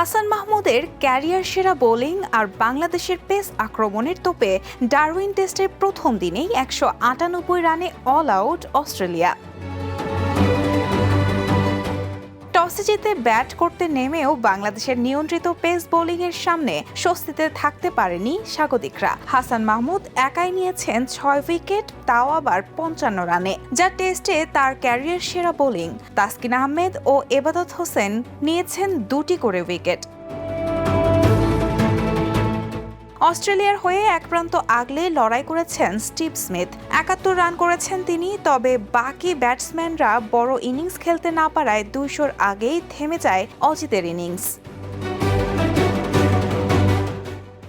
হাসান মাহমুদের ক্যারিয়ার সেরা বোলিং আর বাংলাদেশের পেস আক্রমণের তোপে ডারউইন টেস্টের প্রথম দিনেই ১৯৮ রানে অল আউট অস্ট্রেলিয়া। টসে জিতে ব্যাট করতে নেমেও বাংলাদেশের নিয়ন্ত্রিত পেস বোলিংয়ের সামনে স্বস্তিতে থাকতে পারেনি স্বাগতিকরা। হাসান মাহমুদ একাই নিয়েছেন ৬ উইকেট, তাও আবার ৫৫ রানে, যা টেস্টে তার ক্যারিয়ার সেরা বোলিং। তাসকিন আহমেদ ও এবাদত হোসেন নিয়েছেন ২টি করে উইকেট। অস্ট্রেলিয়ার হয়ে এক প্রান্ত আগলে লড়াই করেছেন স্টিভ স্মিথ। ৭১ রান করেছেন তিনি, তবে বাকি ব্যাটসম্যানরা বড় ইনিংস খেলতে না পারায় ২০০-র আগেই থেমে যায় অজিতের ইনিংস।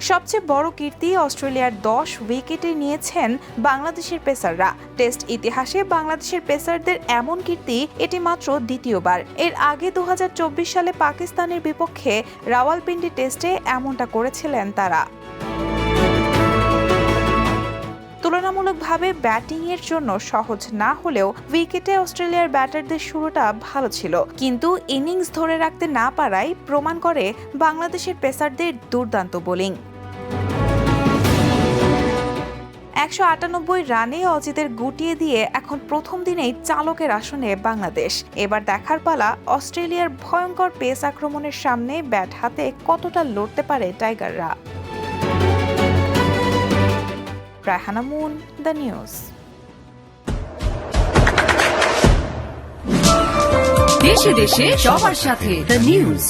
সবচেয়ে বড় কীর্তি অস্ট্রেলিয়ার ১০ উইকেটে নিয়েছেন বাংলাদেশের পেসাররা। টেস্ট ইতিহাসে বাংলাদেশের পেসারদের এমন কীর্তি এটি মাত্র দ্বিতীয়বার। এর আগে ২০২৪ সালে পাকিস্তানের বিপক্ষে রাওয়ালপিন্ডি টেস্টে এমনটা করেছিলেন তারা। তুলনামূলকভাবে ব্যাটিংয়ের জন্য সহজ না হলেও উইকেটে অস্ট্রেলিয়ার ব্যাটারদের শুরুটা ভালো ছিল, কিন্তু ইনিংস ধরে রাখতে না পারাই প্রমাণ করে বাংলাদেশের পেসারদের দুর্দান্ত বোলিং। ১৯৮ রানে অজিতের গুটিয়ে দিয়ে এখন প্রথম দিনেই চালকের আসনে বাংলাদেশ। এবার দেখার পালা অস্ট্রেলিয়ার ভয়ঙ্কর পেস আক্রমণের সামনে ব্যাট হাতে কতটা লড়তে পারে টাইগাররা। Raihana Moon, the news. দেশে দেশে সবার সাথে দ্য নিউজ।